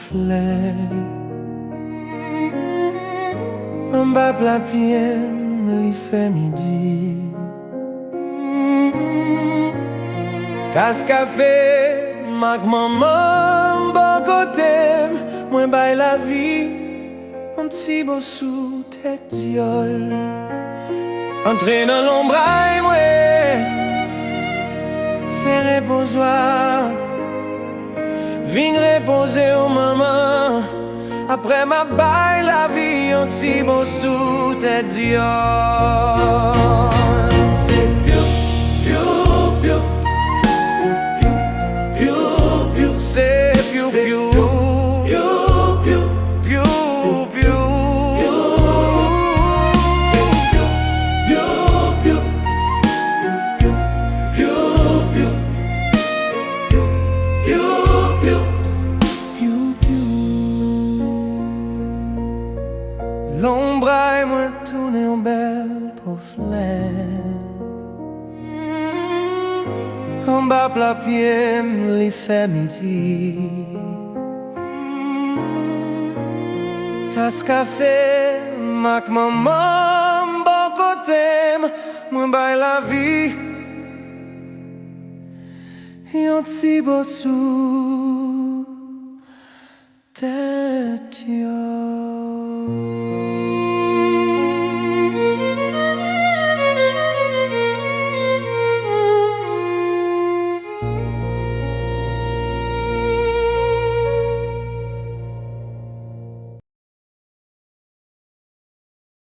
reflet. En bas plat pied, il fait midi. Tasse café, mac maman, bon côté, moi baille la vie, un petit beau sous tête diol. Entrer dans l'ombraille, moi, c'est reposoir. Viens reposer au maman. Après ma baille la vie, un petit beau sous tête diol. C'est piou, piou, piou. Piou, piou, c'est piou, piou. Piou, piou, piou, piou. Piou, piou. Piou, piou. Piou, piou. Piou, piou. L'ombre et moi tourner en belle pour en bas plat pied, il fait midi. Tasse café, mac maman, bon côté, moi baille la vie. Et un petit beau sous tête.